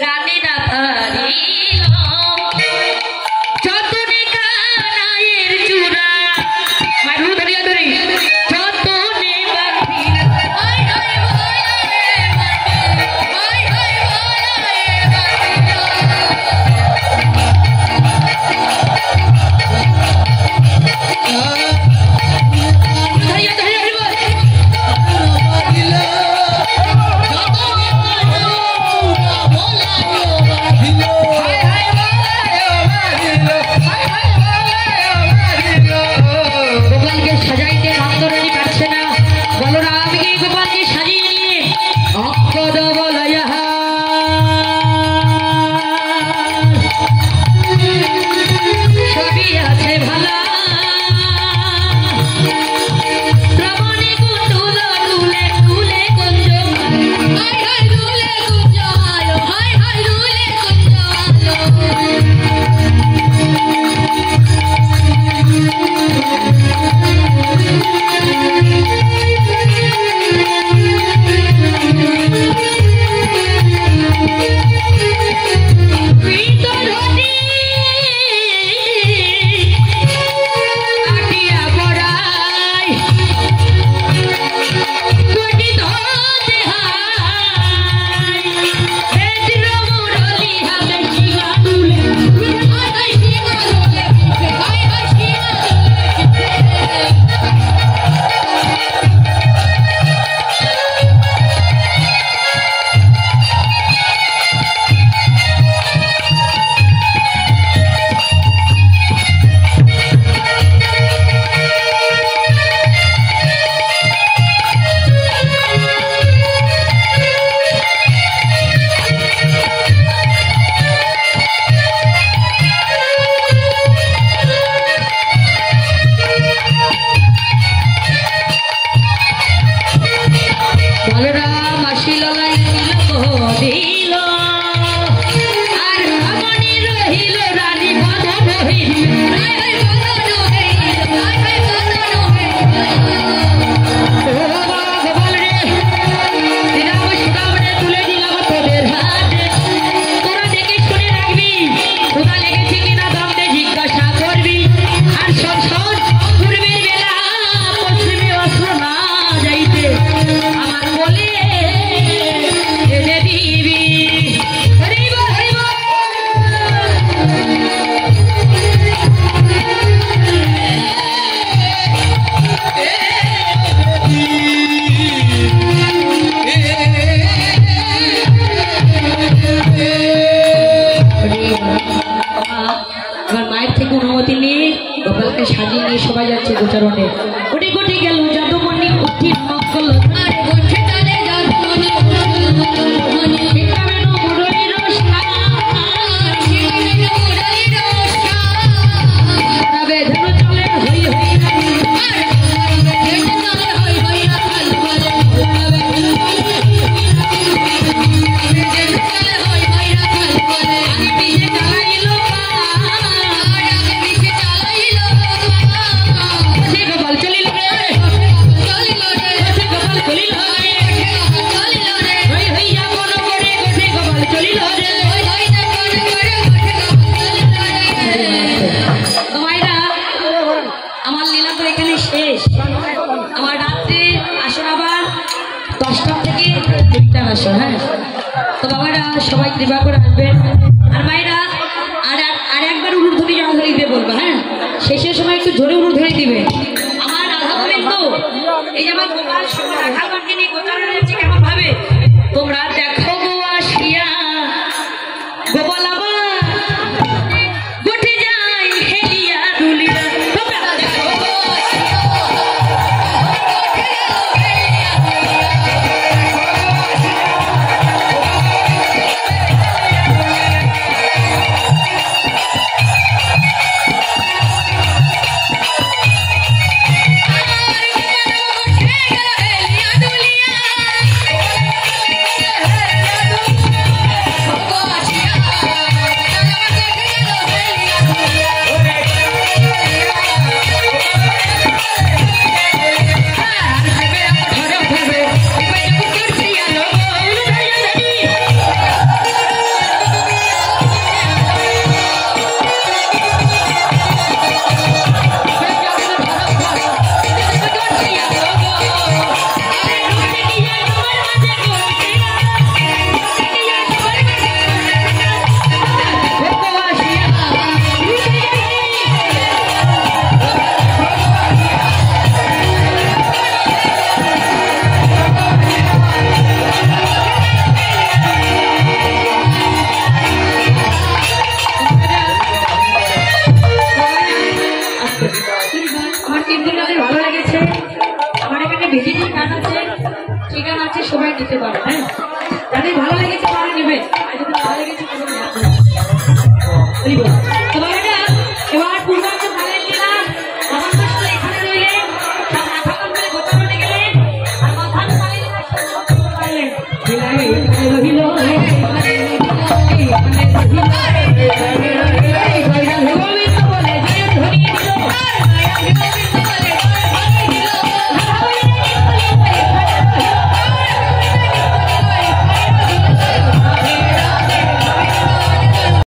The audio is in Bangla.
রানী না পারিল যতনে কানায়ের চূড়া মারু ধরিয়া ধরি যতনে বাঁধিল হায় হায় হায় হায় সাজিয়ে নিয়ে সবাই যাচ্ছে গোচারণে কোটি কোটি গেল যাদবমণি উঠি নকল আরে গোছে তালে যাদবমণি শিকারের মুরলীর রসা শিকারের মুরলীর রসা তবে ধন চলে হই হই আরে ধন চলে হই হই রাখাল বলে হ্যাঁ তো বাবারা সবাই কৃপা করে আসবেন আর মায়েরা আর একবার উলুধ্বনি জনধ্বনি দিতে বলবো হ্যাঁ শেষের সময় একটু জোরে উলুধ্বনি দিবে আমার রাধা বলেন তো এই যে আমার গোপাল রাধাগণকে নিয়ে গোচারণ হচ্ছে কেমন ভাবে তোমরা দেখো গো আসিয়া গোপাল আবার গোটে যাই হেলিয়া দুলিয়া তোমরা দেখো দেখতে পারো। হ্যাঁ, যাদের ভালো লেগেছে তারা নেবে, আর যদি ভালো লেগেছে তাদের তো বাবাটা এবার পূর্বাঞ্চল ভালো না আমার মাস্টার এখানে রইলেন, সব মাথা করে গোছানো গেলেন আর মাথার পারলেন রহিল